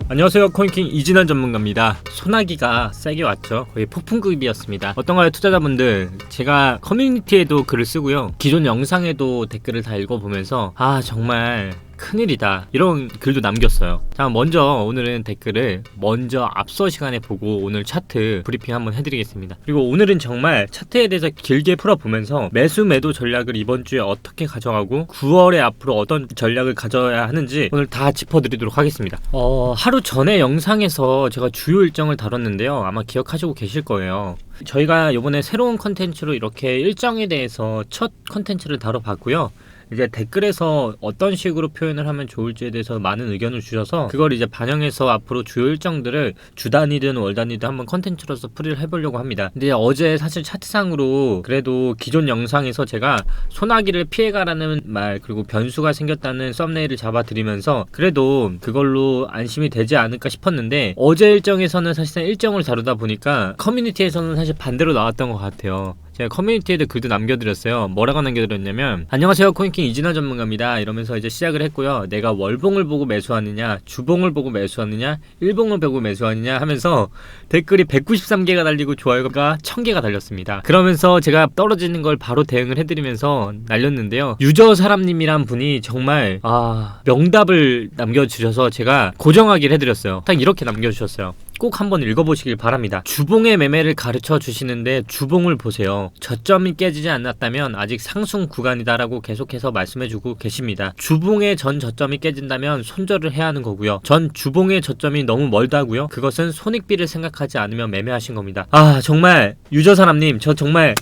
안녕하세요, 코인킹 이진환 전문가입니다. 소나기가 세게 왔죠. 거의 폭풍급이었습니다. 어떤가요, 투자자분들? 제가 커뮤니티에도 글을 쓰고요, 기존 영상에도 댓글을 다 읽어보면서 정말 큰일이다, 이런 글도 남겼어요. 자, 먼저 오늘은 댓글을 앞서 시간에 보고 오늘 차트 브리핑 한번 해드리겠습니다. 그리고 오늘은 정말 차트에 대해서 길게 풀어보면서 매수 매도 전략을 이번 주에 어떻게 가져가고 9월에 앞으로 어떤 전략을 가져야 하는지 오늘 다 짚어드리도록 하겠습니다. 하루 전에 영상에서 제가 주요 일정을 다뤘는데요, 아마 기억하시고 계실 거예요. 저희가 이번에 새로운 컨텐츠로 이렇게 일정에 대해서 첫 컨텐츠를 다뤄봤고요. 이제 댓글에서 어떤 식으로 표현을 하면 좋을지에 대해서 많은 의견을 주셔서 그걸 이제 반영해서 앞으로 주요 일정들을 주 단위든 월 단위든 한번 컨텐츠로서 풀이를 해보려고 합니다. 근데 어제 사실 차트상으로 그래도 기존 영상에서 제가 소나기를 피해가라는 말, 그리고 변수가 생겼다는 썸네일을 잡아드리면서 그래도 그걸로 안심이 되지 않을까 싶었는데, 어제 일정에서는 사실상 일정을 다루다 보니까 커뮤니티에서는 사실 반대로 나왔던 것 같아요. 제가 커뮤니티에도 글도 남겨드렸어요. 뭐라고 남겨드렸냐면, 안녕하세요, 코인킹 이진환 전문가입니다, 이러면서 이제 시작을 했고요. 내가 월봉을 보고 매수하느냐, 주봉을 보고 매수하느냐, 일봉을 보고 매수하느냐 하면서 댓글이 193개가 달리고 좋아요가 1000개가 달렸습니다. 그러면서 제가 떨어지는 걸 바로 대응을 해드리면서 날렸는데요, 유저사람님이란 분이 정말 명답을 남겨주셔서 제가 고정하기를 해드렸어요. 딱 이렇게 남겨주셨어요. 꼭 한번 읽어보시길 바랍니다. 주봉의 매매를 가르쳐 주시는데 주봉을 보세요. 저점이 깨지지 않았다면 아직 상승 구간이다라고 계속해서 말씀해주고 계십니다. 주봉의 전 저점이 깨진다면 손절을 해야 하는 거고요. 전 주봉의 저점이 너무 멀다고요? 그것은 손익비를 생각하지 않으면 매매하신 겁니다. 정말 유저사람님, 저 정말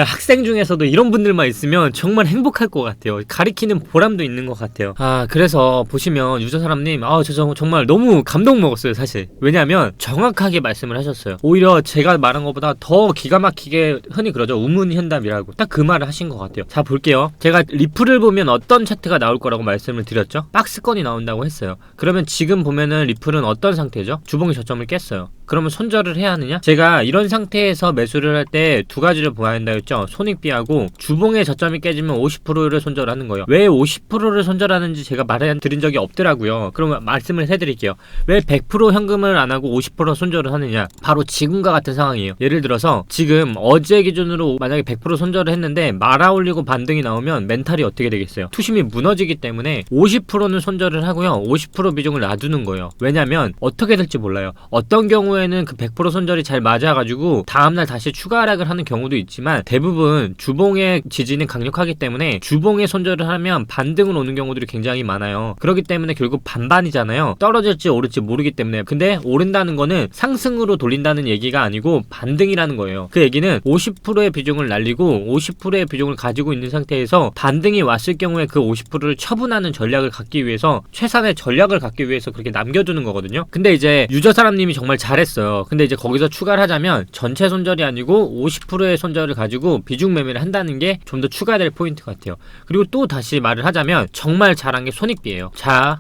학생 중에서도 이런 분들만 있으면 정말 행복할 것 같아요. 가리키는 보람도 있는 것 같아요. 그래서 보시면 유저사람님, 저 정말 너무 감동 먹었어요, 사실. 왜냐하면 정확하게 말씀을 하셨어요. 오히려 제가 말한 것보다 더 기가 막히게, 흔히 그러죠, 우문현답이라고, 딱 그 말을 하신 것 같아요. 자, 볼게요. 제가 리플을 보면 어떤 차트가 나올 거라고 말씀을 드렸죠? 박스권이 나온다고 했어요. 그러면 지금 보면은 리플은 어떤 상태죠? 주봉이 저점을 깼어요. 그러면 손절을 해야 하느냐? 제가 이런 상태에서 매수를 할 때 두 가지를 보아야 한다 했죠. 손익비하고 주봉의 저점이 깨지면 50%를 손절하는 거예요. 왜 50%를 손절하는지 제가 말해드린 적이 없더라고요. 그러면 말씀을 해드릴게요. 왜 100% 현금을 안 하고 50% 손절을 하느냐? 바로 지금과 같은 상황이에요. 예를 들어서 지금 어제 기준으로 만약에 100% 손절을 했는데 말아 올리고 반등이 나오면 멘탈이 어떻게 되겠어요? 투심이 무너지기 때문에 50%는 손절을 하고요, 50% 비중을 놔두는 거예요. 왜냐면 어떻게 될지 몰라요. 어떤 경우에는 그 100% 손절이 잘 맞아가지고 다음날 다시 추가 하락을 하는 경우도 있지만, 대부분 주봉의 지지는 강력하기 때문에 주봉에 손절을 하면 반등을 오는 경우들이 굉장히 많아요. 그렇기 때문에 결국 반반이잖아요. 떨어질지 오를지 모르기 때문에. 근데 오른다는 거는 상승으로 돌린다는 얘기가 아니고 반등이라는 거예요. 그 얘기는 50%의 비중을 날리고 50%의 비중을 가지고 있는 상태에서 반등이 왔을 경우에 그 50%를 처분하는 전략을 갖기 위해서, 최선의 전략을 갖기 위해서 그렇게 남겨두는 거거든요. 근데 이제 유저사람님이 정말 잘했어요. 근데 이제 거기서 추가를 하자면 전체 손절이 아니고 50%의 손절을 가지고 비중 매매를 한다는 게 좀 더 추가될 포인트 같아요. 그리고 또 다시 말을 하자면 정말 잘한 게 손익비예요. 자,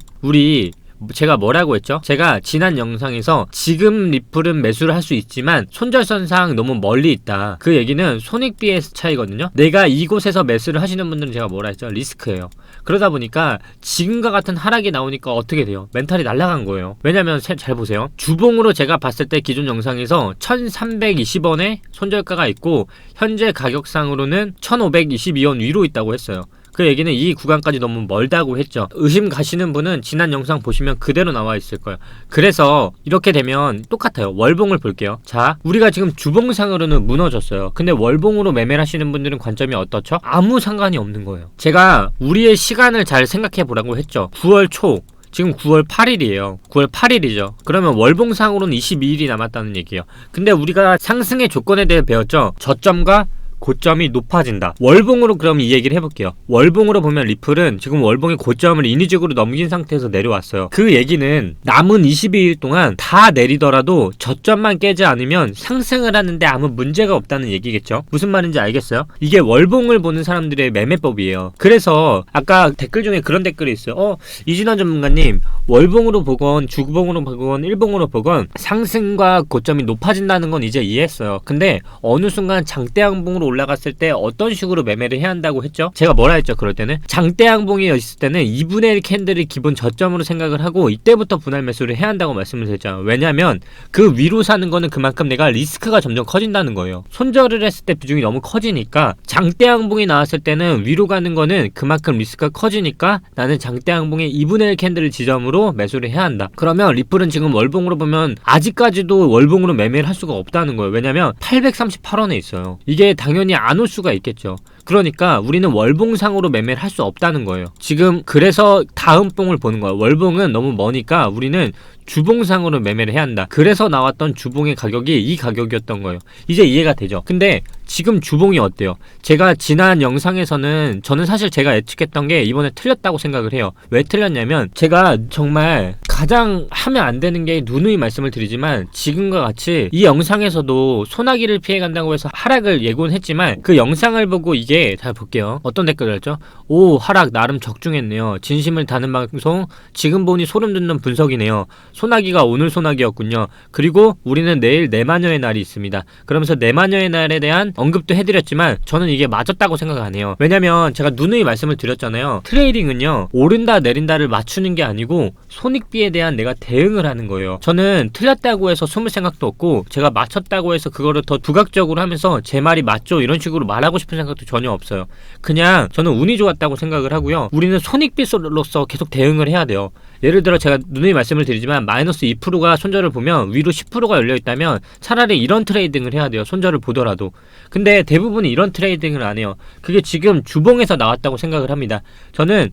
제가 뭐라고 했죠? 제가 지난 영상에서 지금 리플은 매수를 할 수 있지만 손절선상 너무 멀리 있다, 그 얘기는 손익비의 차이거든요. 내가 이곳에서 매수를 하시는 분들은 제가 뭐라 했죠? 리스크예요. 그러다 보니까 지금과 같은 하락이 나오니까 어떻게 돼요? 멘탈이 날아간 거예요. 왜냐면 잘 보세요. 주봉으로 제가 봤을 때 기존 영상에서 1320원에 손절가가 있고 현재 가격상으로는 1522원 위로 있다고 했어요. 그 얘기는 이 구간까지 너무 멀다고 했죠. 의심 가시는 분은 지난 영상 보시면 그대로 나와 있을 거예요. 그래서 이렇게 되면 똑같아요. 월봉을 볼게요. 자, 우리가 지금 주봉상으로는 무너졌어요. 근데 월봉으로 매매를 하시는 분들은 관점이 어떻죠? 아무 상관이 없는 거예요. 제가 우리의 시간을 잘 생각해 보라고 했죠. 9월 초, 지금 9월 8일이에요. 9월 8일이죠. 그러면 월봉상으로는 22일이 남았다는 얘기예요. 근데 우리가 상승의 조건에 대해 배웠죠. 저점과 고점이 높아진다. 월봉으로 그럼 이 얘기를 해볼게요. 월봉으로 보면 리플은 지금 월봉의 고점을 인위적으로 넘긴 상태에서 내려왔어요. 그 얘기는 남은 22일 동안 다 내리더라도 저점만 깨지 않으면 상승을 하는데 아무 문제가 없다는 얘기겠죠. 무슨 말인지 알겠어요? 이게 월봉을 보는 사람들의 매매법이에요. 그래서 아까 댓글 중에 그런 댓글이 있어요. 이진환 전문가님, 월봉으로 보건 주봉으로 보건 일봉으로 보건 상승과 고점이 높아진다는 건 이제 이해했어요. 근데 어느 순간 장대양봉으로 올라갔을 때 어떤 식으로 매매를 해야 한다고 했죠? 제가 뭐라 했죠? 그럴 때는 장대 양봉이 있을 때는 2분의 1 캔들을 기본 저점으로 생각을 하고 이때부터 분할 매수를 해야 한다고 말씀을 드렸잖아요. 왜냐면 그 위로 사는 거는 그만큼 내가 리스크가 점점 커진다는 거예요. 손절을 했을 때 비중이 너무 커지니까 장대 양봉이 나왔을 때는 위로 가는 거는 그만큼 리스크가 커지니까 나는 장대 양봉의 2분의 1 캔들을 지점으로 매수를 해야 한다. 그러면 리플은 지금 월봉으로 보면 아직까지도 월봉으로 매매를 할 수가 없다는 거예요. 왜냐면 838원에 있어요. 이게 당연히 안 올 수가 있겠죠. 그러니까 우리는 월봉상으로 매매를 할 수 없다는 거예요. 지금 그래서 다음 봉을 보는 거예요. 월봉은 너무 머니까 우리는 주봉상으로 매매를 해야 한다. 그래서 나왔던 주봉의 가격이 이 가격이었던 거예요. 이제 이해가 되죠? 근데 지금 주봉이 어때요? 제가 지난 영상에서는 저는 사실 제가 예측했던 게 이번에 틀렸다고 생각을 해요. 왜 틀렸냐면 제가 정말 가장 하면 안 되는 게 누누이 말씀을 드리지만 지금과 같이 이 영상에서도 소나기를 피해간다고 해서 하락을 예고는 했지만 그 영상을 보고 이게 잘 볼게요. 어떤 댓글을 했죠? 오, 하락 나름 적중했네요. 진심을 다는 방송 지금 보니 소름 돋는 분석이네요. 소나기가 오늘 소나기였군요. 그리고 우리는 내일 내마녀의 날이 있습니다. 그러면서 내마녀의 날에 대한 언급도 해드렸지만 저는 이게 맞았다고 생각 안 해요. 왜냐면 제가 누누이 말씀을 드렸잖아요. 트레이딩은요 오른다 내린다를 맞추는 게 아니고 손익비에 대한 내가 대응을 하는 거예요. 저는 틀렸다고 해서 숨을 생각도 없고 제가 맞췄다고 해서 그거를 더 두각적으로 하면서 제 말이 맞죠 이런 식으로 말하고 싶은 생각도 전혀 없어요. 그냥 저는 운이 좋았다고 생각을 하고요. 우리는 손익비로서 계속 대응을 해야 돼요. 예를 들어 제가 누누이 말씀을 드리지만 마이너스 2%가 손절을 보면 위로 10%가 열려있다면 차라리 이런 트레이딩을 해야 돼요. 손절을 보더라도. 근데 대부분이 이런 트레이딩을 안 해요. 그게 지금 주봉에서 나왔다고 생각을 합니다. 저는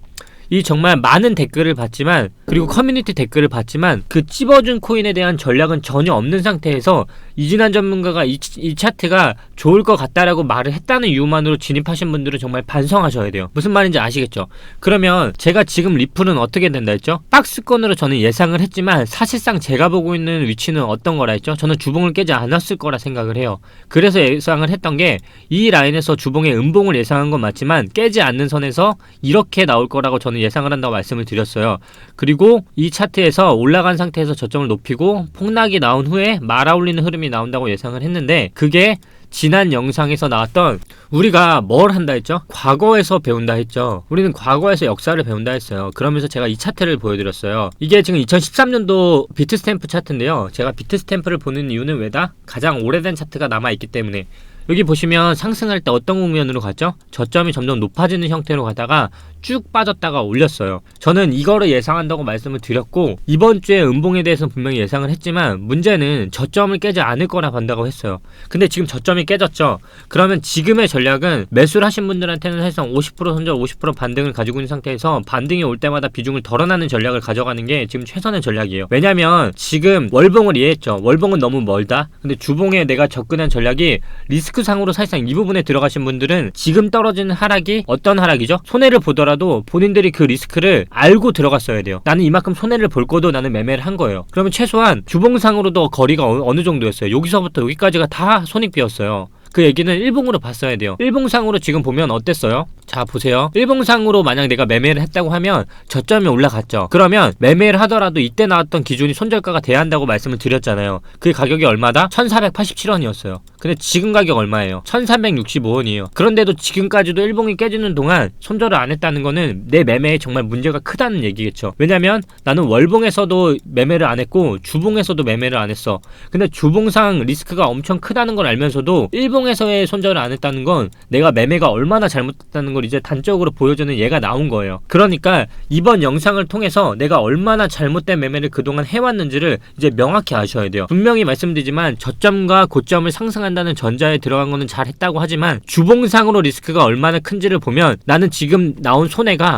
이 정말 많은 댓글을 봤지만 그리고 커뮤니티 댓글을 봤지만 그 찝어준 코인에 대한 전략은 전혀 없는 상태에서 이진환 전문가가 이 차트가 좋을 것 같다라고 말을 했다는 이유만으로 진입하신 분들은 정말 반성하셔야 돼요. 무슨 말인지 아시겠죠? 그러면 제가 지금 리플은 어떻게 된다 했죠? 박스권으로 저는 예상을 했지만 사실상 제가 보고 있는 위치는 어떤 거라 했죠? 저는 주봉을 깨지 않았을 거라 생각을 해요. 그래서 예상을 했던 게 이 라인에서 주봉의 음봉을 예상한 건 맞지만 깨지 않는 선에서 이렇게 나올 거라고 저는 예상을 한다고 말씀을 드렸어요. 그리고 이 차트에서 올라간 상태에서 저점을 높이고 폭락이 나온 후에 말아올리는 흐름이 나온다고 예상을 했는데 그게 지난 영상에서 나왔던 우리가 뭘 한다 했죠? 과거에서 배운다 했죠. 우리는 과거에서 역사를 배운다 했어요. 그러면서 제가 이 차트를 보여드렸어요. 이게 지금 2013년도 비트스탬프 차트인데요. 제가 비트스탬프를 보는 이유는 왜다? 가장 오래된 차트가 남아있기 때문에. 여기 보시면 상승할 때 어떤 국면으로 갔죠? 저점이 점점 높아지는 형태로 가다가 쭉 빠졌다가 올렸어요. 저는 이거를 예상한다고 말씀을 드렸고 이번 주에 음봉에 대해서는 분명히 예상을 했지만 문제는 저점을 깨지 않을 거라 본다고 했어요. 근데 지금 저점이 깨졌죠. 그러면 지금의 전략은 매수를 하신 분들한테는 사실상 50% 손절 50% 반등을 가지고 있는 상태에서 반등이 올 때마다 비중을 덜어나는 전략을 가져가는 게 지금 최선의 전략이에요. 왜냐면 지금 월봉을 이해했죠. 월봉은 너무 멀다. 근데 주봉에 내가 접근한 전략이 리스크 상으로 사실상 이 부분에 들어가신 분들은 지금 떨어지는 하락이 어떤 하락이죠? 손해를 보더라도 본인들이 그 리스크를 알고 들어갔어야 돼요. 나는 이만큼 손해를 볼 거도 나는 매매를 한 거예요. 그러면 최소한 주봉상으로도 거리가 어느 정도였어요. 여기서부터 여기까지가 다 손익비였어요. 그 얘기는 일봉으로 봤어야 돼요. 일봉상으로 지금 보면 어땠어요? 자 보세요. 일봉상으로 만약 내가 매매를 했다고 하면 저점이 올라갔죠. 그러면 매매를 하더라도 이때 나왔던 기준이 손절가가 돼야 한다고 말씀을 드렸잖아요. 그 가격이 얼마다? 1487원이었어요. 근데 지금 가격 얼마예요? 1365원이에요. 그런데도 지금까지도 일봉이 깨지는 동안 손절을 안 했다는 거는 내 매매에 정말 문제가 크다는 얘기겠죠. 왜냐면 나는 월봉에서도 매매를 안 했고 주봉에서도 매매를 안 했어. 근데 주봉상 리스크가 엄청 크다는 걸 알면서도 일봉에서의 손절을 안 했다는 건 내가 매매가 얼마나 잘못됐다는 걸 이제 단적으로 보여주는 예가 나온 거예요. 그러니까 이번 영상을 통해서 내가 얼마나 잘못된 매매를 그동안 해왔는지를 이제 명확히 아셔야 돼요. 분명히 말씀드리지만 저점과 고점을 상승한다는 전자에 들어간 거는 잘했다고 하지만 주봉상으로 리스크가 얼마나 큰지를 보면 나는 지금 나온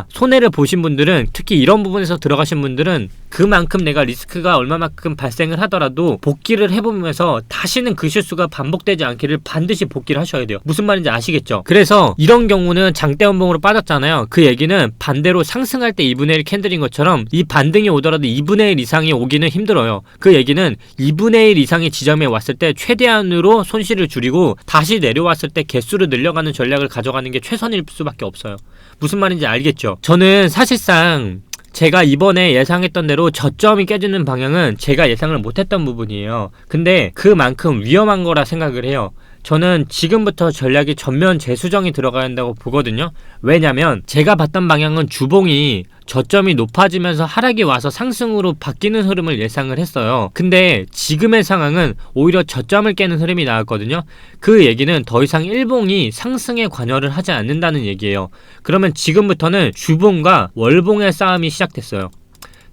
손해를 보신 분들은 특히 이런 부분에서 들어가신 분들은 그만큼 내가 리스크가 얼마만큼 발생을 하더라도 복귀를 해보면서 다시는 그 실수가 반복되지 않기를 반드시 복귀를 하셔야 돼요. 무슨 말인지 아시겠죠? 그래서 이런 경우는 장대 연봉으로 빠졌잖아요. 그 얘기는 반대로 상승할 때 2분의 1 캔들인 것처럼 이 반등이 오더라도 2분의 1 이상이 오기는 힘들어요. 그 얘기는 2분의 1 이상의 지점에 왔을 때 최대한으로 손실을 줄이고 다시 내려왔을 때 개수를 늘려가는 전략을 가져가는 게 최선일 수밖에 없어요. 무슨 말인지 알겠죠? 저는 사실상 제가 이번에 예상했던 대로 저점이 깨지는 방향은 제가 예상을 못했던 부분이에요. 근데 그만큼 위험한 거라 생각을 해요. 저는 지금부터 전략이 전면 재수정이 들어가야 한다고 보거든요. 왜냐면 제가 봤던 방향은 주봉이 저점이 높아지면서 하락이 와서 상승으로 바뀌는 흐름을 예상을 했어요. 근데 지금의 상황은 오히려 저점을 깨는 흐름이 나왔거든요. 그 얘기는 더 이상 일봉이 상승에 관여를 하지 않는다는 얘기예요. 그러면 지금부터는 주봉과 월봉의 싸움이 시작됐어요.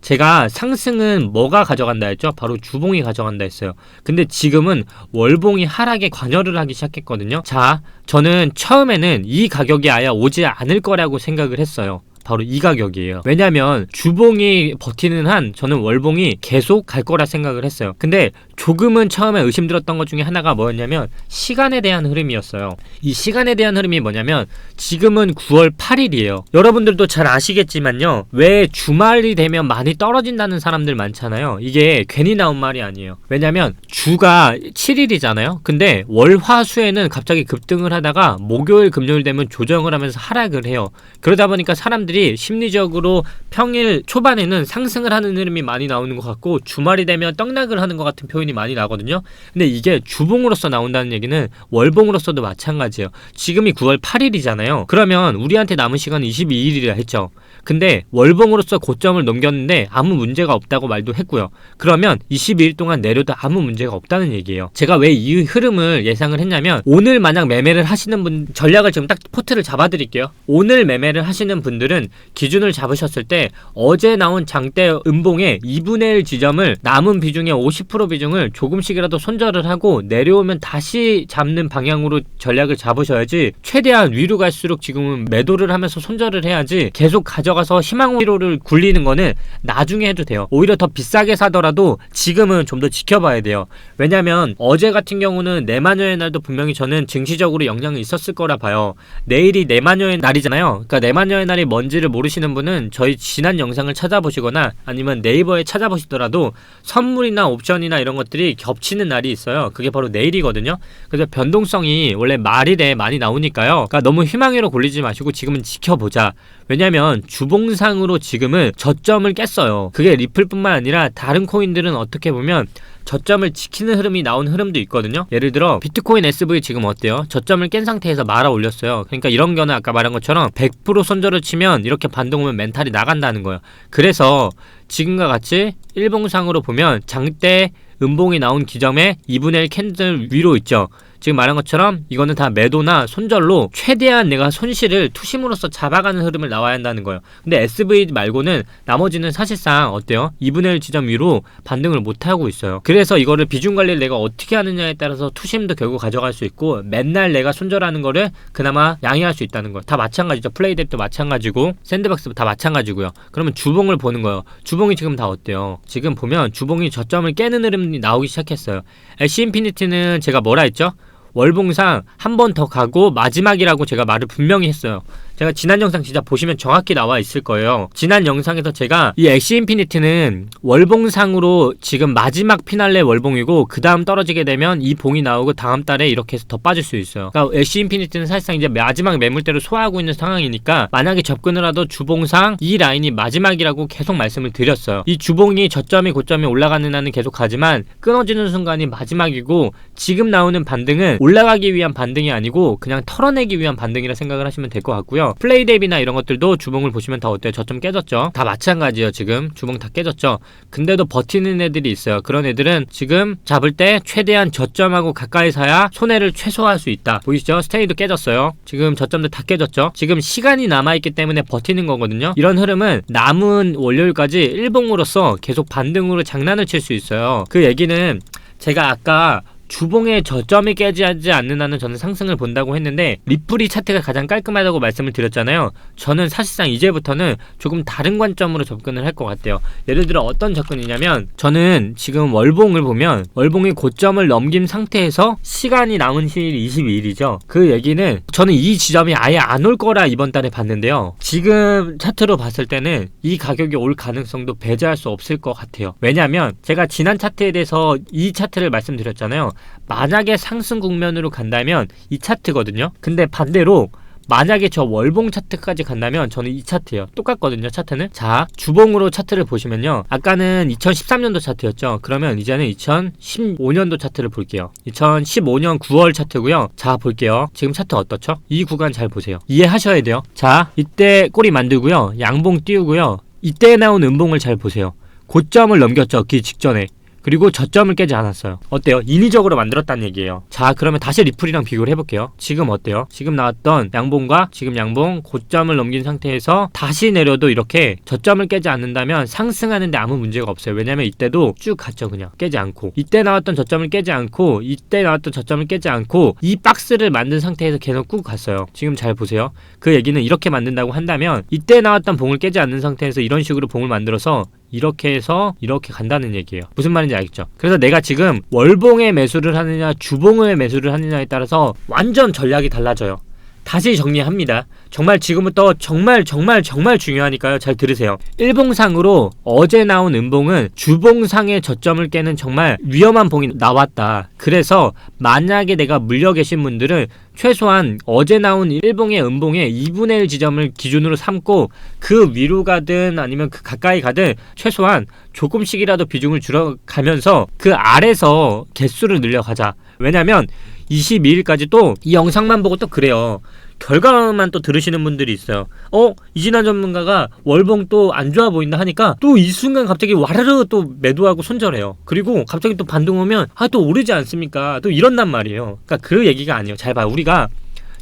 제가 상승은 뭐가 가져간다 했죠? 바로 주봉이 가져간다 했어요. 근데 지금은 월봉이 하락에 관여를 하기 시작했거든요. 자, 저는 처음에는 이 가격이 아예 오지 않을 거라고 생각을 했어요. 바로 이 가격이에요. 왜냐면 주봉이 버티는 한 저는 월봉이 계속 갈 거라 생각을 했어요. 근데 조금은 처음에 의심들었던 것 중에 하나가 뭐였냐면 시간에 대한 흐름이었어요. 이 시간에 대한 흐름이 뭐냐면 지금은 9월 8일이에요. 여러분들도 잘 아시겠지만요. 왜 주말이 되면 많이 떨어진다는 사람들 많잖아요. 이게 괜히 나온 말이 아니에요. 왜냐면 주가 7일이잖아요. 근데 월, 화, 수에는 갑자기 급등을 하다가 목요일, 금요일 되면 조정을 하면서 하락을 해요. 그러다 보니까 사람들이 심리적으로 평일 초반에는 상승을 하는 흐름이 많이 나오는 것 같고 주말이 되면 떡락을 하는 것 같은 표현이 많이 나거든요. 근데 이게 주봉으로서 나온다는 얘기는 월봉으로서도 마찬가지예요. 지금이 9월 8일이잖아요. 그러면 우리한테 남은 시간은 22일이라 했죠. 근데 월봉으로서 고점을 넘겼는데 아무 문제가 없다고 말도 했고요. 그러면 22일 동안 내려도 아무 문제가 없다는 얘기예요. 제가 왜 이 흐름을 예상을 했냐면 오늘 만약 매매를 하시는 분 전략을 지금 딱 포트를 잡아드릴게요. 오늘 매매를 하시는 분들은 기준을 잡으셨을 때 어제 나온 장대 음봉의 2분의 1 지점을 남은 비중의 50% 비중을 조금씩이라도 손절을 하고 내려오면 다시 잡는 방향으로 전략을 잡으셔야지 최대한 위로 갈수록 지금은 매도를 하면서 손절을 해야지 계속 가져가서 희망으로를 굴리는 거는 나중에 해도 돼요. 오히려 더 비싸게 사더라도 지금은 좀 더 지켜봐야 돼요. 왜냐면 어제 같은 경우는 내마녀의 날도 분명히 저는 증시적으로 영향이 있었을 거라 봐요. 내일이 내마녀의 날이잖아요. 그러니까 내마녀의 날이 뭔지를 모르시는 분은 저희 지난 영상을 찾아보시거나 아니면 네이버에 찾아보시더라도 선물이나 옵션이나 이런 것들이 겹치는 날이 있어요. 그게 바로 내일이거든요. 그래서 변동성이 원래 말일에 많이 나오니까요. 그러니까 너무 희망으로 골리지 마시고 지금은 지켜보자. 왜냐면 주봉상으로 지금은 저점을 깼어요. 그게 리플뿐만 아니라 다른 코인들은 어떻게 보면 저점을 지키는 흐름이 나온 흐름도 있거든요. 예를 들어 비트코인 SV 지금 어때요? 저점을 깬 상태에서 말아 올렸어요. 그러니까 이런 거는 아까 말한 것처럼 100% 손절을 치면 이렇게 반등 오면 멘탈이 나간다는 거예요. 그래서 지금과 같이 일봉상으로 보면 장대 음봉이 나온 기점에 2분의 1 캔들 위로 있죠. 지금 말한 것처럼 이거는 다 매도나 손절로 최대한 내가 손실을 투심으로써 잡아가는 흐름을 나와야 한다는 거예요. 근데 SV 말고는 나머지는 사실상 어때요? 2분의 1 지점 위로 반등을 못하고 있어요. 그래서 이거를 비중 관리를 내가 어떻게 하느냐에 따라서 투심도 결국 가져갈 수 있고 맨날 내가 손절하는 거를 그나마 양해할 수 있다는 거예요. 다 마찬가지죠. 플레이뎁도 마찬가지고 샌드박스도 다 마찬가지고요. 그러면 주봉을 보는 거예요. 주봉이 지금 다 어때요? 지금 보면 주봉이 저점을 깨는 흐름이 나오기 시작했어요. LC 인피니티는 제가 뭐라 했죠? 월봉상 한 번 더 가고 마지막이라고 제가 말을 분명히 했어요. 제가 지난 영상 진짜 보시면 정확히 나와 있을 거예요. 지난 영상에서 제가 이 엑시 인피니티는 월봉상으로 지금 마지막 피날레 월봉이고 그 다음 떨어지게 되면 이 봉이 나오고 다음 달에 이렇게 해서 더 빠질 수 있어요. 그러니까 엑시 인피니티는 사실상 이제 마지막 매물대로 소화하고 있는 상황이니까 만약에 접근을 하도 주봉상 이 라인이 마지막이라고 계속 말씀을 드렸어요. 이 주봉이 저점이 고점이 올라가는 한은 계속 가지만 끊어지는 순간이 마지막이고 지금 나오는 반등은 올라가기 위한 반등이 아니고 그냥 털어내기 위한 반등이라 생각을 하시면 될 것 같고요. 플레이뎁이나 이런 것들도 주봉을 보시면 다 어때요? 저점 깨졌죠? 다 마찬가지예요. 지금 주봉 다 깨졌죠? 근데도 버티는 애들이 있어요. 그런 애들은 지금 잡을 때 최대한 저점하고 가까이 사야 손해를 최소화할 수 있다. 보이시죠? 스테이도 깨졌어요. 지금 저점도 다 깨졌죠? 지금 시간이 남아있기 때문에 버티는 거거든요. 이런 흐름은 남은 월요일까지 일봉으로서 계속 반등으로 장난을 칠 수 있어요. 그 얘기는 제가 아까 주봉의 저점이 깨지지 않는 한은 저는 상승을 본다고 했는데 리플이 차트가 가장 깔끔하다고 말씀을 드렸잖아요. 저는 사실상 이제부터는 조금 다른 관점으로 접근을 할 것 같아요. 예를 들어 어떤 접근이냐면 저는 지금 월봉을 보면 월봉이 고점을 넘긴 상태에서 시간이 남은 시일이 22일이죠. 그 얘기는 저는 이 지점이 아예 안 올 거라 이번 달에 봤는데요. 지금 차트로 봤을 때는 이 가격이 올 가능성도 배제할 수 없을 것 같아요. 왜냐면 제가 지난 차트에 대해서 이 차트를 말씀드렸잖아요. 만약에 상승 국면으로 간다면 이 차트거든요. 근데 반대로 만약에 저 월봉 차트까지 간다면 저는 이 차트예요. 똑같거든요, 차트는. 자, 주봉으로 차트를 보시면요, 아까는 2013년도 차트였죠. 그러면 이제는 2015년도 차트를 볼게요. 2015년 9월 차트고요. 자, 볼게요. 지금 차트 어떻죠? 이 구간 잘 보세요. 이해하셔야 돼요. 자, 이때 꼬리 만들고요, 양봉 띄우고요, 이때 나온 음봉을 잘 보세요. 고점을 넘겼죠, 그 직전에. 그리고 저점을 깨지 않았어요. 어때요? 인위적으로 만들었다는 얘기예요. 자, 그러면 다시 리플이랑 비교를 해볼게요. 지금 어때요? 지금 나왔던 양봉과 지금 양봉 고점을 넘긴 상태에서 다시 내려도 이렇게 저점을 깨지 않는다면 상승하는데 아무 문제가 없어요. 왜냐면 이때도 쭉 갔죠. 그냥 깨지 않고, 이때 나왔던 저점을 깨지 않고, 이때 나왔던 저점을 깨지 않고, 이 박스를 만든 상태에서 계속 꾹 갔어요. 지금 잘 보세요. 그 얘기는 이렇게 만든다고 한다면 이때 나왔던 봉을 깨지 않는 상태에서 이런 식으로 봉을 만들어서 이렇게 해서 이렇게 간다는 얘기예요. 무슨 말인지 알겠죠? 그래서 내가 지금 월봉에 매수를 하느냐 주봉에 매수를 하느냐에 따라서 완전 전략이 달라져요. 다시 정리합니다. 정말 지금부터 정말 중요하니까요. 잘 들으세요. 일봉상으로 어제 나온 음봉은 주봉상의 저점을 깨는 정말 위험한 봉이 나왔다. 그래서 만약에 내가 물려 계신 분들은 최소한 어제 나온 일봉의 음봉의 2분의 1 지점을 기준으로 삼고 그 위로 가든 아니면 그 가까이 가든 최소한 조금씩이라도 비중을 줄여가면서 그 아래서 개수를 늘려가자. 왜냐면 22일까지 또 이 영상만 보고 또 그래요. 결과만 또 들으시는 분들이 있어요. 이진환 전문가가 월봉 또 안 좋아 보인다 하니까 또 이 순간 갑자기 와르르 또 매도하고 손절해요. 그리고 갑자기 또 반등 오면 또 오르지 않습니까? 또 이런단 말이에요. 그러니까 그 얘기가 아니에요. 잘 봐요.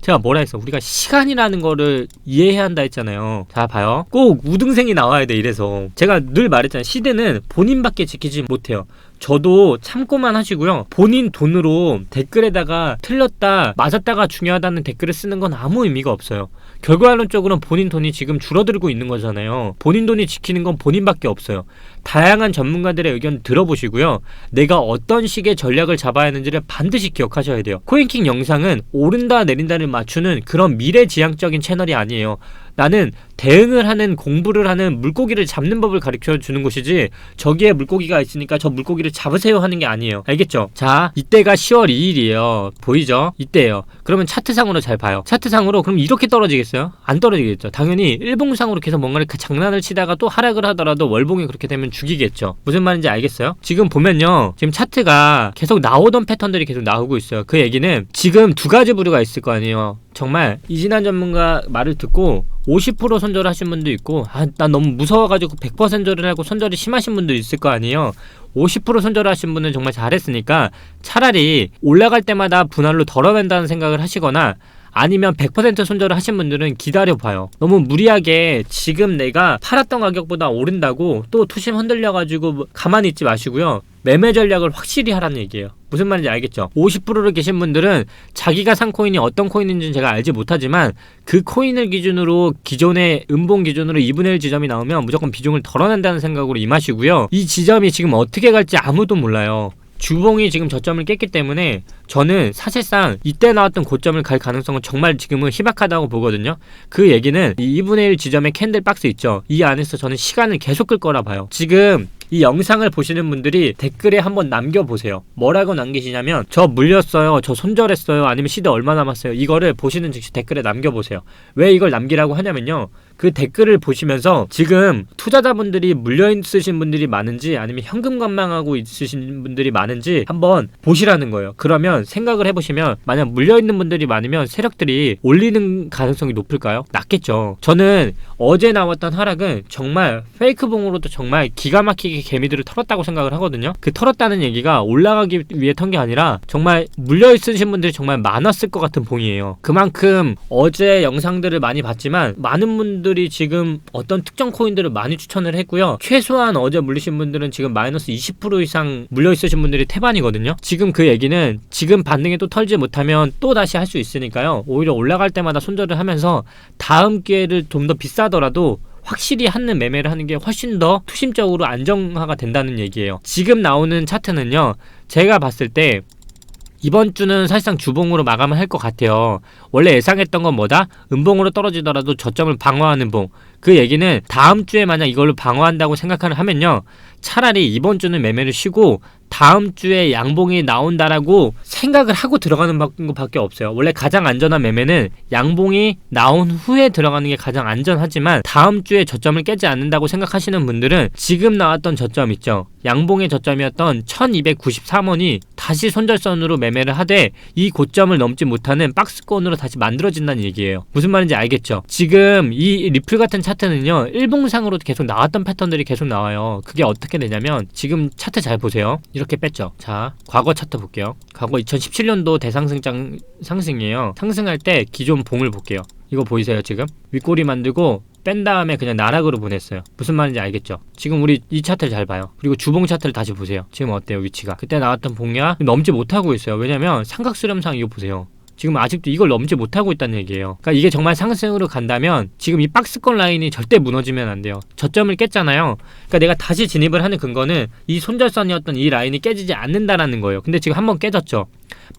제가 뭐라 했어? 우리가 시간이라는 거를 이해해야 한다 했잖아요. 자, 봐요. 꼭 우등생이 나와야 돼. 이래서 제가 늘 말했잖아요. 시대는 본인밖에 지키지 못해요. 저도 참고만 하시고요. 본인 돈으로 댓글에다가 틀렸다 맞았다가 중요하다는 댓글을 쓰는 건 아무 의미가 없어요. 결과론적으로는 본인 돈이 지금 줄어들고 있는 거잖아요. 본인 돈이 지키는 건 본인밖에 없어요. 다양한 전문가들의 의견 들어보시고요. 내가 어떤 식의 전략을 잡아야 하는지를 반드시 기억하셔야 돼요. 코인킹 영상은 오른다 내린다를 맞추는 그런 미래지향적인 채널이 아니에요. 나는 대응을 하는, 공부를 하는, 물고기를 잡는 법을 가르쳐 주는 곳이지 저기에 물고기가 있으니까 저 물고기를 잡으세요 하는 게 아니에요. 알겠죠? 자, 이때가 10월 2일이에요 보이죠? 이때예요. 그러면 차트상으로 잘 봐요. 차트상으로 그럼 이렇게 떨어지겠어요? 안 떨어지겠죠. 당연히 일봉상으로 계속 뭔가를 장난을 치다가 또 하락을 하더라도 월봉이 그렇게 되면 죽이겠죠. 무슨 말인지 알겠어요? 지금 보면요, 지금 차트가 계속 나오던 패턴들이 계속 나오고 있어요. 그 얘기는 지금 두 가지 부류가 있을 거 아니에요. 정말 이진환 전문가 말을 듣고 50% 손절을 하신 분도 있고, 난 너무 무서워가지고 100% 손절을 하고 손절이 심하신 분도 있을 거 아니에요. 50% 손절을 하신 분은 정말 잘했으니까 차라리 올라갈 때마다 분할로 덜어낸다는 생각을 하시거나, 아니면 100% 손절을 하신 분들은 기다려봐요. 너무 무리하게 지금 내가 팔았던 가격보다 오른다고 또 투심 흔들려가지고 가만히 있지 마시고요. 매매 전략을 확실히 하라는 얘기예요. 무슨 말인지 알겠죠? 50%로 계신 분들은 자기가 산 코인이 어떤 코인인지는 제가 알지 못하지만 그 코인을 기준으로 기존의 음봉 기준으로 2분의 1 지점이 나오면 무조건 비중을 덜어낸다는 생각으로 임하시고요. 이 지점이 지금 어떻게 갈지 아무도 몰라요. 주봉이 지금 저점을 깼기 때문에 저는 사실상 이때 나왔던 고점을 갈 가능성은 정말 지금은 희박하다고 보거든요. 그 얘기는 이 2분의 1 지점의 캔들 박스 있죠. 이 안에서 저는 시간을 계속 끌 거라 봐요. 지금 이 영상을 보시는 분들이 댓글에 한번 남겨보세요. 뭐라고 남기시냐면 저 물렸어요, 저 손절했어요, 아니면 시대 얼마 남았어요. 이거를 보시는 즉시 댓글에 남겨보세요. 왜 이걸 남기라고 하냐면요, 그 댓글을 보시면서 지금 투자자분들이 물려있으신 분들이 많은지 아니면 현금 관망하고 있으신 분들이 많은지 한번 보시라는 거예요. 그러면 생각을 해보시면 만약 물려있는 분들이 많으면 세력들이 올리는 가능성이 높을까요? 낮겠죠. 저는 어제 나왔던 하락은 정말 페이크봉으로도 정말 기가 막히게 개미들을 털었다고 생각을 하거든요. 그 털었다는 얘기가 올라가기 위해 턴 게 아니라 정말 물려있으신 분들이 정말 많았을 것 같은 봉이에요. 그만큼 어제 영상들을 많이 봤지만 많은 분들이 지금 어떤 특정 코인들을 많이 추천을 했고요. 최소한 어제 물리신 분들은 지금 마이너스 20% 이상 물려있으신 분들이 태반이거든요. 지금 그 얘기는 지금 반등에 또 털지 못하면 또 다시 할 수 있으니까요. 오히려 올라갈 때마다 손절을 하면서 다음 기회를 좀 더 비싸더라도 확실히 하는 매매를 하는 게 훨씬 더 투심적으로 안정화가 된다는 얘기예요. 지금 나오는 차트는요, 제가 봤을 때 이번 주는 사실상 주봉으로 마감을 할 것 같아요. 원래 예상했던 건 뭐다? 음봉으로 떨어지더라도 저점을 방어하는 봉. 그 얘기는 다음 주에 만약 이걸로 방어한다고 생각을 하면요, 차라리 이번 주는 매매를 쉬고 다음 주에 양봉이 나온다라고 생각을 하고 들어가는 것밖에 없어요. 원래 가장 안전한 매매는 양봉이 나온 후에 들어가는 게 가장 안전하지만 다음 주에 저점을 깨지 않는다고 생각하시는 분들은 지금 나왔던 저점 있죠. 양봉의 저점이었던 1293원이 다시 손절선으로 매매를 하되 이 고점을 넘지 못하는 박스권으로 다시 만들어진다는 얘기예요. 무슨 말인지 알겠죠? 지금 이 리플 같은 차트는요, 일봉상으로 계속 나왔던 패턴들이 계속 나와요. 그게 어떻게 되냐면 지금 차트 잘 보세요. 이렇게 뺐죠. 자, 과거 차트 볼게요. 과거 2017년도 대상승장 상승이에요. 상승할 때 기존 봉을 볼게요. 이거 보이세요? 지금 윗꼬리 만들고 뺀 다음에 그냥 나락으로 보냈어요. 무슨 말인지 알겠죠? 지금 우리 이 차트를 잘 봐요. 그리고 주봉 차트를 다시 보세요. 지금 어때요? 위치가 그때 나왔던 봉야 넘지 못하고 있어요. 왜냐면 삼각수렴상 이거 보세요. 지금 아직도 이걸 넘지 못하고 있다는 얘기예요. 그러니까 이게 정말 상승으로 간다면 지금 이 박스권 라인이 절대 무너지면 안 돼요. 저점을 깼잖아요. 그러니까 내가 다시 진입을 하는 근거는 이 손절선이었던 이 라인이 깨지지 않는다라는 거예요. 근데 지금 한번 깨졌죠.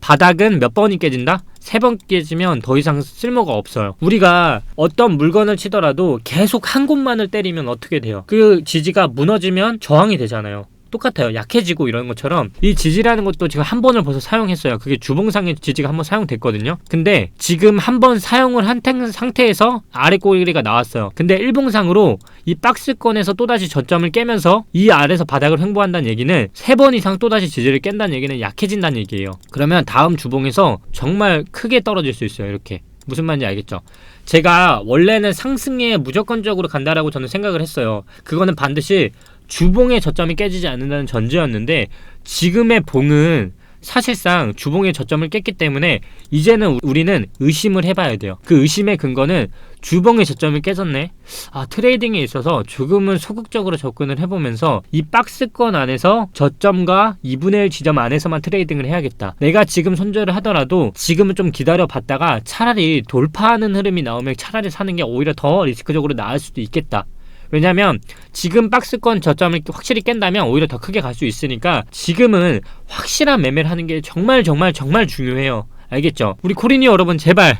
바닥은 몇 번이 깨진다? 3번 깨지면 더 이상 쓸모가 없어요. 우리가 어떤 물건을 치더라도 계속 한 곳만을 때리면 어떻게 돼요? 그 지지가 무너지면 저항이 되잖아요. 똑같아요. 약해지고 이런 것처럼 이 지지라는 것도 지금 한 번을 벌써 사용했어요. 그게 주봉상의 지지가 한 번 사용됐거든요. 근데 지금 한 번 사용을 한 상태에서 아래 꼬리가 나왔어요. 근데 일봉상으로 이 박스권에서 또다시 저점을 깨면서 이 아래에서 바닥을 횡보한다는 얘기는 3번 이상 또다시 지지를 깬다는 얘기는 약해진다는 얘기예요. 그러면 다음 주봉에서 정말 크게 떨어질 수 있어요. 이렇게. 무슨 말인지 알겠죠? 제가 원래는 상승에 무조건적으로 간다라고 저는 생각을 했어요. 그거는 반드시 주봉의 저점이 깨지지 않는다는 전제였는데 지금의 봉은 사실상 주봉의 저점을 깼기 때문에 이제는 우리는 의심을 해봐야 돼요. 그 의심의 근거는 주봉의 저점이 깨졌네. 트레이딩에 있어서 조금은 소극적으로 접근을 해보면서 이 박스권 안에서 저점과 2분의 1 지점 안에서만 트레이딩을 해야겠다. 내가 지금 손절을 하더라도 지금은 좀 기다려 봤다가 차라리 돌파하는 흐름이 나오면 차라리 사는 게 오히려 더 리스크적으로 나을 수도 있겠다. 왜냐면 지금 박스권 저점을 확실히 깬다면 오히려 더 크게 갈 수 있으니까 지금은 확실한 매매를 하는 게 정말 중요해요. 알겠죠? 우리 코리니 여러분 제발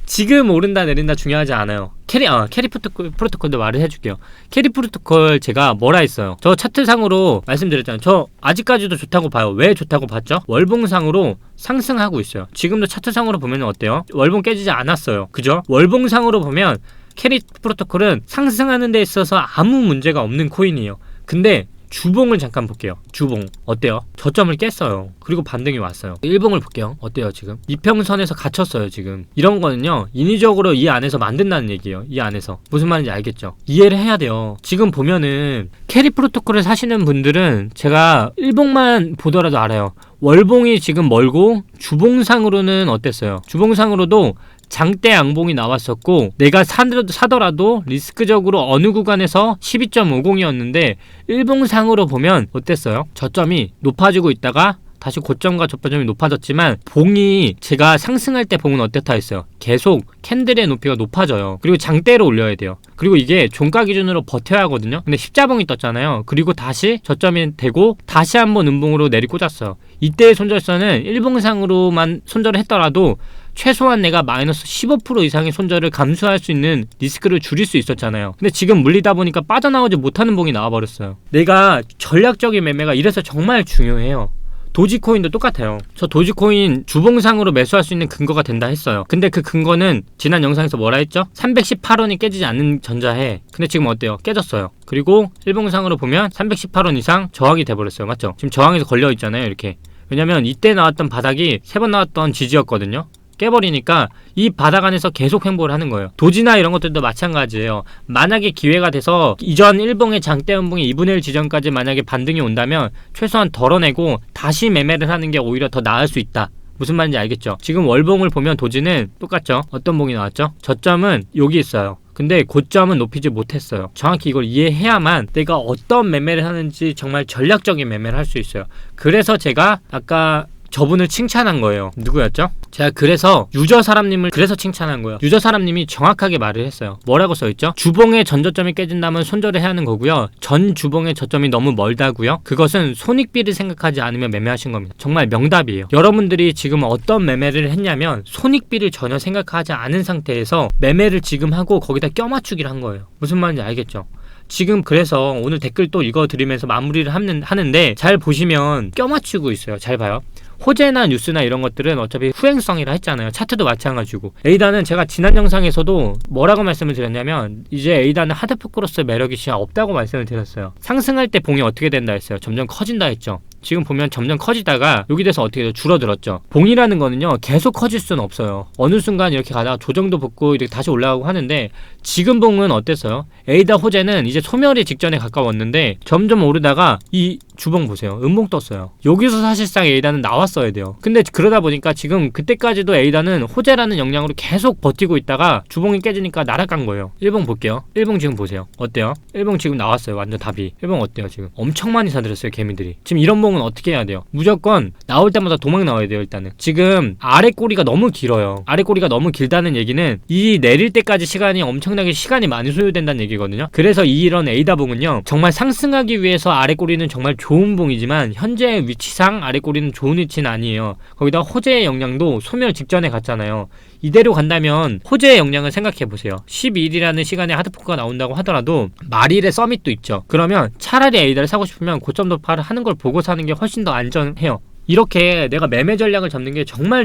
지금 오른다 내린다 중요하지 않아요. 캐리 프로토콜도 말을 해줄게요. 캐리 프로토콜 제가 뭐라 했어요? 저 차트상으로 말씀드렸잖아요. 저 아직까지도 좋다고 봐요. 왜 좋다고 봤죠? 월봉상으로 상승하고 있어요. 지금도 차트상으로 보면 어때요? 월봉 깨지지 않았어요. 그죠? 월봉상으로 보면 캐리 프로토콜은 상승하는 데 있어서 아무 문제가 없는 코인이에요. 근데 주봉을 잠깐 볼게요. 주봉 어때요? 저점을 깼어요. 그리고 반등이 왔어요. 일봉을 볼게요. 어때요? 지금 이평선에서 갇혔어요. 지금 이런 거는요, 인위적으로 이 안에서 만든다는 얘기예요. 이 안에서. 무슨 말인지 알겠죠? 이해를 해야 돼요. 지금 보면은 캐리 프로토콜을 사시는 분들은 제가 일봉만 보더라도 알아요. 월봉이 지금 멀고 주봉상으로는 어땠어요? 주봉상으로도 장대 양봉이 나왔었고 내가 사더라도 리스크적으로 어느 구간에서 12.50이었는데 일봉상으로 보면 어땠어요? 저점이 높아지고 있다가 다시 고점과 저점이 높아졌지만 봉이 제가 상승할 때 봉은 어땠다 했어요? 계속 캔들의 높이가 높아져요. 그리고 장대로 올려야 돼요. 그리고 이게 종가 기준으로 버텨야 하거든요. 근데 십자봉이 떴잖아요. 그리고 다시 저점이 되고 다시 한번 음봉으로 내리꽂았어요. 이때의 손절선은 일봉상으로만 손절을 했더라도 최소한 내가 마이너스 15% 이상의 손절을 감수할 수 있는 리스크를 줄일 수 있었잖아요. 근데 지금 물리다 보니까 빠져나오지 못하는 봉이 나와버렸어요. 내가 전략적인 매매가 이래서 정말 중요해요. 도지코인도 똑같아요. 저 도지코인 주봉상으로 매수할 수 있는 근거가 된다 했어요. 근데 그 근거는 지난 영상에서 뭐라 했죠? 318원이 깨지지 않는 전자해. 근데 지금 어때요? 깨졌어요. 그리고 일봉상으로 보면 318원 이상 저항이 돼버렸어요. 맞죠? 지금 저항에서 걸려있잖아요. 이렇게. 왜냐면 이때 나왔던 바닥이 3번 나왔던 지지였거든요. 깨버리니까 이 바닥 안에서 계속 횡보를 하는 거예요. 도지나 이런 것들도 마찬가지예요. 만약에 기회가 돼서 이전 일봉의 장대 음봉의 2분의 1 지점까지 만약에 반등이 온다면 최소한 덜어내고 다시 매매를 하는 게 오히려 더 나을 수 있다. 무슨 말인지 알겠죠? 지금 월봉을 보면 도지는 똑같죠? 어떤 봉이 나왔죠? 저점은 여기 있어요. 근데 고점은 높이지 못했어요. 정확히 이걸 이해해야만 내가 어떤 매매를 하는지 정말 전략적인 매매를 할 수 있어요. 그래서 제가 아까 저분을 칭찬한 거예요. 누구였죠? 제가 그래서 유저 사람님을 그래서 칭찬한 거예요. 유저 사람님이 정확하게 말을 했어요. 뭐라고 써있죠? 주봉의 전저점이 깨진다면 손절을 해야 하는 거고요. 전 주봉의 저점이 너무 멀다고요? 그것은 손익비를 생각하지 않으면 매매하신 겁니다. 정말 명답이에요. 여러분들이 지금 어떤 매매를 했냐면 손익비를 전혀 생각하지 않은 상태에서 매매를 지금 하고 거기다 껴맞추기를 한 거예요. 무슨 말인지 알겠죠? 지금 그래서 오늘 댓글 또 읽어드리면서 마무리를 하는데 잘 보시면 껴맞추고 있어요. 잘 봐요. 호재나 뉴스나 이런 것들은 어차피 후행성이라 했잖아요. 차트도 마찬가지고. 에이다는 제가 지난 영상에서도 뭐라고 말씀을 드렸냐면 이제 에이다는 하드포크로서의 매력이 진짜 없다고 말씀을 드렸어요. 상승할 때 봉이 어떻게 된다 했어요. 점점 커진다 했죠. 지금 보면 점점 커지다가 여기 돼서 어떻게 돼요? 줄어들었죠. 봉이라는 거는요 계속 커질 수는 없어요. 어느 순간 이렇게 가다가 조정도 붙고 이렇게 다시 올라가고 하는데 지금 봉은 어땠어요? 에이다 호재는 이제 소멸이 직전에 가까웠는데 점점 오르다가 이 주봉 보세요. 음봉 떴어요. 여기서 사실상 에이다는 나왔어야 돼요. 근데 그러다 보니까 지금 그때까지도 에이다는 호재라는 역량으로 계속 버티고 있다가 주봉이 깨지니까 날아간 거예요. 1봉 볼게요. 1봉 지금 보세요. 어때요? 1봉 지금 나왔어요. 완전 답이. 1봉 어때요 지금? 엄청 많이 사들였어요 개미들이. 지금 이런 봉은 어떻게 해야 돼요? 무조건 나올 때마다 도망 나와야 돼요. 일단은 지금 아래 꼬리가 너무 길어요. 아래 꼬리가 너무 길다는 얘기는 이 내릴 때까지 엄청나게 시간이 많이 소요된다는 얘기거든요. 그래서 이런 에이다 봉은요 정말 상승하기 위해서 아래 꼬리는 정말 좋은 봉이지만 현재 위치상 아래 꼬리는 좋은 위치는 아니에요. 거기다 호재의 역량도 소멸 직전에 갔잖아요. 이대로 간다면 호재의 역량을 생각해 보세요. 12일이라는 시간에 하드포크가 나온다고 하더라도 말일에 서밋도 있죠. 그러면 차라리 에이다를 사고 싶으면 고점 돌파를 하는 걸 보고 사는 게 훨씬 더 안전해요. 이렇게 내가 매매 전략을 잡는 게 정말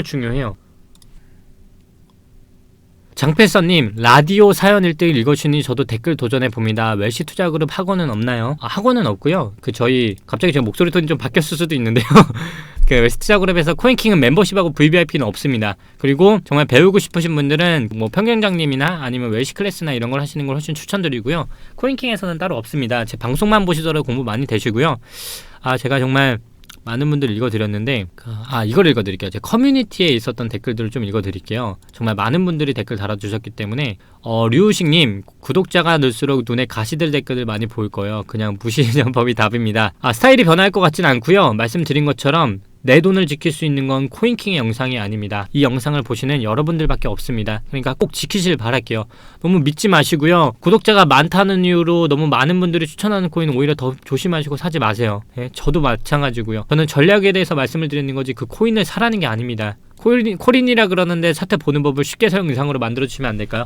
중요해요. 장필서님, 라디오 사연 1등 읽어주니 저도 댓글 도전해봅니다. 웰시 투자그룹 학원은 없나요? 학원은 없고요. 저희 갑자기 제 목소리 톤이 좀 바뀌었을 수도 있는데요. 웰시 투자그룹에서 코인킹은 멤버십하고 VVIP는 없습니다. 그리고 정말 배우고 싶으신 분들은 뭐 평경장님이나 아니면 웰시 클래스나 이런 걸 하시는 걸 훨씬 추천드리고요. 코인킹에서는 따로 없습니다. 제 방송만 보시더라도 공부 많이 되시고요. 제가 정말 많은 분들 읽어드렸는데 이걸 읽어드릴게요. 제 커뮤니티에 있었던 댓글들을 좀 읽어드릴게요. 정말 많은 분들이 댓글 달아주셨기 때문에 류우식님, 구독자가 늘수록 눈에 가시들 댓글들 많이 보일 거예요. 그냥 무시하는 법이 답입니다. 스타일이 변할 것 같진 않고요. 말씀드린 것처럼 내 돈을 지킬 수 있는 건 코인킹의 영상이 아닙니다. 이 영상을 보시는 여러분들밖에 없습니다. 그러니까 꼭 지키실 바랄게요. 너무 믿지 마시고요. 구독자가 많다는 이유로 너무 많은 분들이 추천하는 코인 오히려 더 조심하시고 사지 마세요. 저도 마찬가지고요. 저는 전략에 대해서 말씀을 드리는 거지 그 코인을 사라는 게 아닙니다. 코린이라 그러는데 차트 보는 법을 쉽게 사용 이상으로 만들어주시면 안 될까요?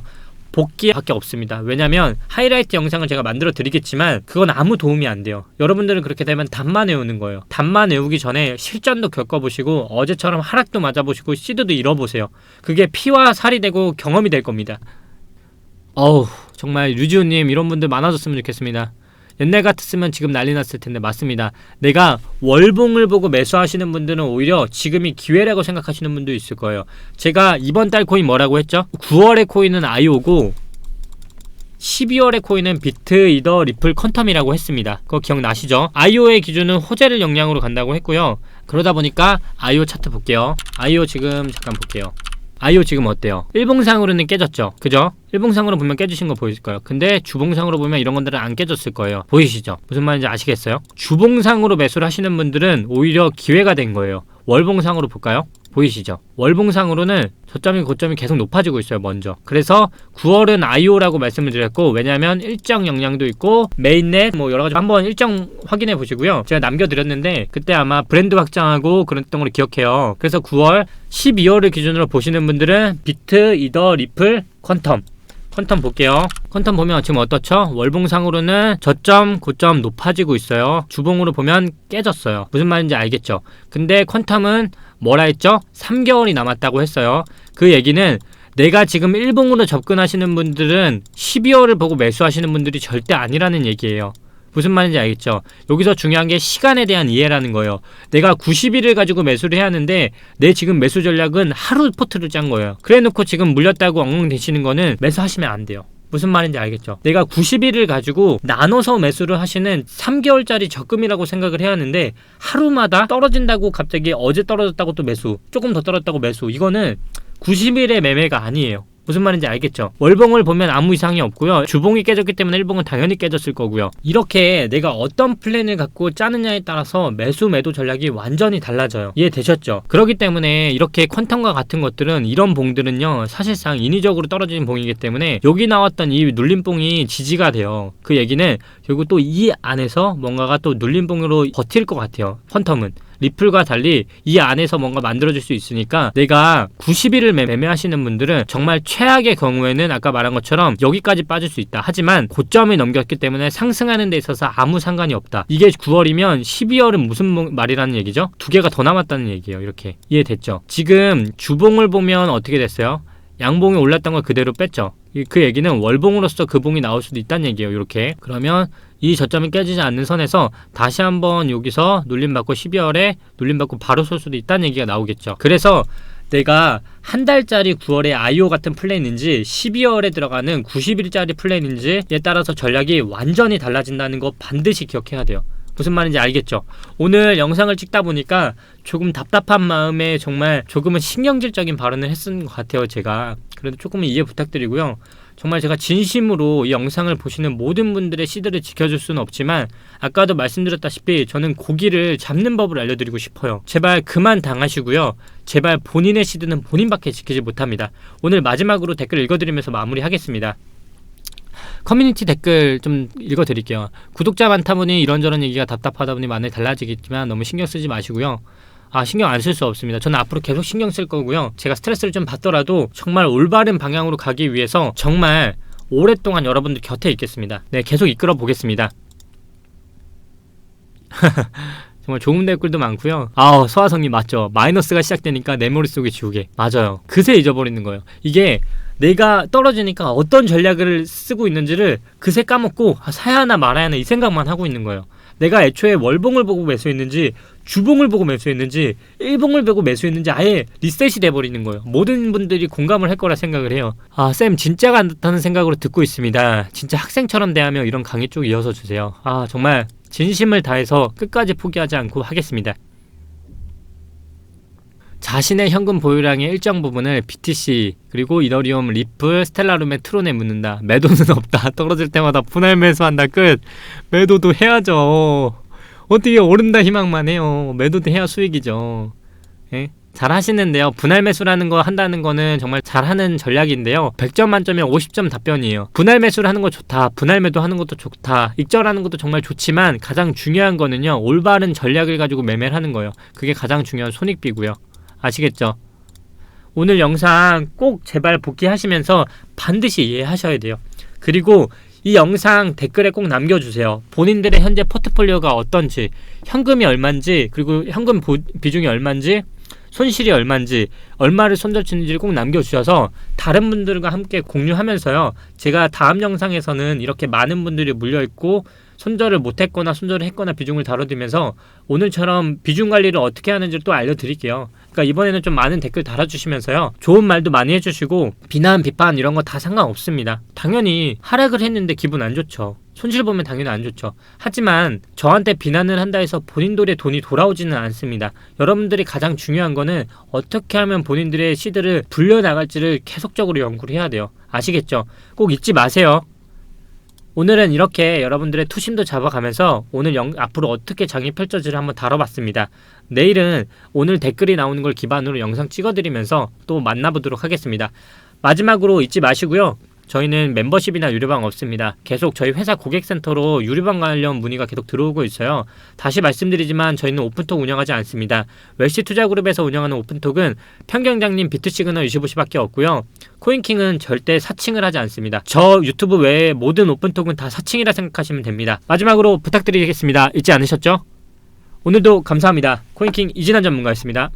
복귀밖에 없습니다. 왜냐면 하이라이트 영상을 제가 만들어 드리겠지만 그건 아무 도움이 안 돼요. 여러분들은 그렇게 되면 답만 외우는 거예요. 답만 외우기 전에 실전도 겪어보시고 어제처럼 하락도 맞아보시고 시드도 잃어보세요. 그게 피와 살이 되고 경험이 될 겁니다. 정말 류지호님 이런 분들 많아졌으면 좋겠습니다. 옛날 같았으면 지금 난리 났을 텐데. 맞습니다. 내가 월봉을 보고 매수하시는 분들은 오히려 지금이 기회라고 생각하시는 분도 있을 거예요. 제가 이번 달 코인 뭐라고 했죠? 9월의 코인은 아이오고 12월의 코인은 비트, 이더, 리플, 퀀텀이라고 했습니다. 그거 기억나시죠? 아이오의 기준은 호재를 역량으로 간다고 했고요. 그러다 보니까 아이오 차트 볼게요. 아이오 지금 잠깐 볼게요. 아이오 지금 어때요? 일봉상으로는 깨졌죠? 그죠? 일봉상으로 보면 깨지신 거 보이실 거예요. 근데 주봉상으로 보면 이런 것들은 안 깨졌을 거예요. 보이시죠? 무슨 말인지 아시겠어요? 주봉상으로 매수를 하시는 분들은 오히려 기회가 된 거예요. 월봉상으로 볼까요? 보이시죠? 월봉상으로는 저점이 고점이 계속 높아지고 있어요. 먼저. 그래서 9월은 IO라고 말씀을 드렸고, 왜냐면 일정 역량도 있고 메인넷 뭐 여러가지 한번 일정 확인해 보시고요. 제가 남겨드렸는데 그때 아마 브랜드 확장하고 그랬던 걸 기억해요. 그래서 9월, 12월을 기준으로 보시는 분들은 비트, 이더, 리플, 퀀텀 볼게요. 퀀텀 보면 지금 어떻죠? 월봉상으로는 저점, 고점 높아지고 있어요. 주봉으로 보면 깨졌어요. 무슨 말인지 알겠죠? 근데 퀀텀은 뭐라 했죠? 3개월이 남았다고 했어요. 그 얘기는 내가 지금 일봉으로 접근하시는 분들은 12월을 보고 매수하시는 분들이 절대 아니라는 얘기예요. 무슨 말인지 알겠죠? 여기서 중요한 게 시간에 대한 이해라는 거예요. 내가 90일을 가지고 매수를 해야 하는데 내 지금 매수 전략은 하루 포트를 짠 거예요. 그래 놓고 지금 물렸다고 엉엉 대시는 거는 매수하시면 안 돼요. 무슨 말인지 알겠죠? 내가 90일을 가지고 나눠서 매수를 하시는 3개월짜리 적금이라고 생각을 해야 하는데 하루마다 떨어진다고 갑자기 어제 떨어졌다고 또 매수, 조금 더 떨어졌다고 매수, 이거는 90일의 매매가 아니에요. 무슨 말인지 알겠죠? 월봉을 보면 아무 이상이 없고요. 주봉이 깨졌기 때문에 일봉은 당연히 깨졌을 거고요. 이렇게 내가 어떤 플랜을 갖고 짜느냐에 따라서 매수 매도 전략이 완전히 달라져요. 이해되셨죠? 그렇기 때문에 이렇게 퀀텀과 같은 것들은, 이런 봉들은요 사실상 인위적으로 떨어지는 봉이기 때문에 여기 나왔던 이 눌림봉이 지지가 돼요. 그 얘기는 결국 또 이 안에서 뭔가가 또 눌림봉으로 버틸 것 같아요. 퀀텀은. 리플과 달리 이 안에서 뭔가 만들어질 수 있으니까 내가 90일을 매매하시는 분들은 정말 최악의 경우에는 아까 말한 것처럼 여기까지 빠질 수 있다. 하지만 고점이 넘겼기 때문에 상승하는 데 있어서 아무 상관이 없다. 이게 9월이면 12월은 무슨 말이라는 얘기죠? 두 개가 더 남았다는 얘기예요. 이렇게 이해됐죠? 지금 주봉을 보면 어떻게 됐어요? 양봉이 올랐던 걸 그대로 뺐죠. 그 얘기는 월봉으로서 그 봉이 나올 수도 있다는 얘기예요. 이렇게 그러면 이 저점이 깨지지 않는 선에서 다시 한번 여기서 눌림받고 12월에 눌림받고 바로 쏠 수도 있다는 얘기가 나오겠죠. 그래서 내가 한 달짜리 9월에 IO 같은 플랜인지 12월에 들어가는 90일짜리 플랜인지에 따라서 전략이 완전히 달라진다는 거 반드시 기억해야 돼요. 무슨 말인지 알겠죠? 오늘 영상을 찍다 보니까 조금 답답한 마음에 정말 조금은 신경질적인 발언을 했은 것 같아요. 제가 그래도 조금은 이해 부탁드리고요. 정말 제가 진심으로 이 영상을 보시는 모든 분들의 시드를 지켜줄 수는 없지만 아까도 말씀드렸다시피 저는 고기를 잡는 법을 알려드리고 싶어요. 제발 그만 당하시고요. 제발 본인의 시드는 본인밖에 지키지 못합니다. 오늘 마지막으로 댓글 읽어드리면서 마무리하겠습니다. 커뮤니티 댓글 좀 읽어드릴게요. 구독자 많다 보니 이런저런 얘기가 답답하다 보니 많이 달라지겠지만 너무 신경 쓰지 마시고요. 신경 안 쓸 수 없습니다. 저는 앞으로 계속 신경 쓸 거고요. 제가 스트레스를 좀 받더라도 정말 올바른 방향으로 가기 위해서 정말 오랫동안 여러분들 곁에 있겠습니다. 네, 계속 이끌어 보겠습니다. 정말 좋은 댓글도 많고요. 소아성님 맞죠? 마이너스가 시작되니까 내 머릿속에 지우개. 맞아요. 그새 잊어버리는 거예요. 이게 내가 떨어지니까 어떤 전략을 쓰고 있는지를 그새 까먹고 사야 하나 말아야 하나 이 생각만 하고 있는 거예요. 내가 애초에 월봉을 보고 매수했는지 주봉을 보고 매수했는지 일봉을 보고 매수했는지 아예 리셋이 돼버리는 거예요. 모든 분들이 공감을 할 거라 생각을 해요. 쌤 진짜가 안 좋다는 생각으로 듣고 있습니다. 진짜 학생처럼 대하며 이런 강의 쭉 이어서 주세요. 정말 진심을 다해서 끝까지 포기하지 않고 하겠습니다. 자신의 현금 보유량의 일정 부분을 BTC 그리고 이더리움, 리플, 스텔라룸에 트론에 묻는다. 매도는 없다. 떨어질 때마다 분할 매수한다. 끝. 매도도 해야죠. 어떻게 오른다 희망만 해요. 매도도 해야 수익이죠. 예? 잘 하시는데요. 분할 매수라는 거 한다는 거는 정말 잘하는 전략인데요. 100점 만점에 50점 답변이에요. 분할 매수를 하는 거 좋다. 분할 매도 하는 것도 좋다. 익절하는 것도 정말 좋지만 가장 중요한 거는요. 올바른 전략을 가지고 매매를 하는 거예요. 그게 가장 중요한 손익비고요. 아시겠죠? 오늘 영상 꼭 제발 복귀하시면서 반드시 이해하셔야 돼요. 그리고 이 영상 댓글에 꼭 남겨주세요. 본인들의 현재 포트폴리오가 어떤지, 현금이 얼마인지, 그리고 현금 비중이 얼마인지, 손실이 얼마인지, 얼마를 손절치는지를 꼭 남겨주셔서 다른 분들과 함께 공유하면서요. 제가 다음 영상에서는 이렇게 많은 분들이 물려있고 손절을 못했거나 손절을 했거나 비중을 다뤄드리면서 오늘처럼 비중 관리를 어떻게 하는지를 또 알려드릴게요. 그러니까 이번에는 좀 많은 댓글 달아주시면서요. 좋은 말도 많이 해주시고 비난, 비판 이런 거 다 상관없습니다. 당연히 하락을 했는데 기분 안 좋죠. 손실 보면 당연히 안 좋죠. 하지만 저한테 비난을 한다 해서 본인들의 돈이 돌아오지는 않습니다. 여러분들이 가장 중요한 거는 어떻게 하면 본인들의 시드를 불려나갈지를 계속적으로 연구를 해야 돼요. 아시겠죠? 꼭 잊지 마세요. 오늘은 이렇게 여러분들의 투심도 잡아가면서 오늘 앞으로 어떻게 장이 펼쳐질지 한번 다뤄봤습니다. 내일은 오늘 댓글이 나오는 걸 기반으로 영상 찍어드리면서 또 만나보도록 하겠습니다. 마지막으로 잊지 마시고요. 저희는 멤버십이나 유료방 없습니다. 계속 저희 회사 고객센터로 유료방 관련 문의가 계속 들어오고 있어요. 다시 말씀드리지만 저희는 오픈톡 운영하지 않습니다. 웰시투자그룹에서 운영하는 오픈톡은 평경장님 비트시그널 25시밖에 없고요. 코인킹은 절대 사칭을 하지 않습니다. 저 유튜브 외에 모든 오픈톡은 다 사칭이라 생각하시면 됩니다. 마지막으로 부탁드리겠습니다. 잊지 않으셨죠? 오늘도 감사합니다. 코인킹 이진환 전문가였습니다.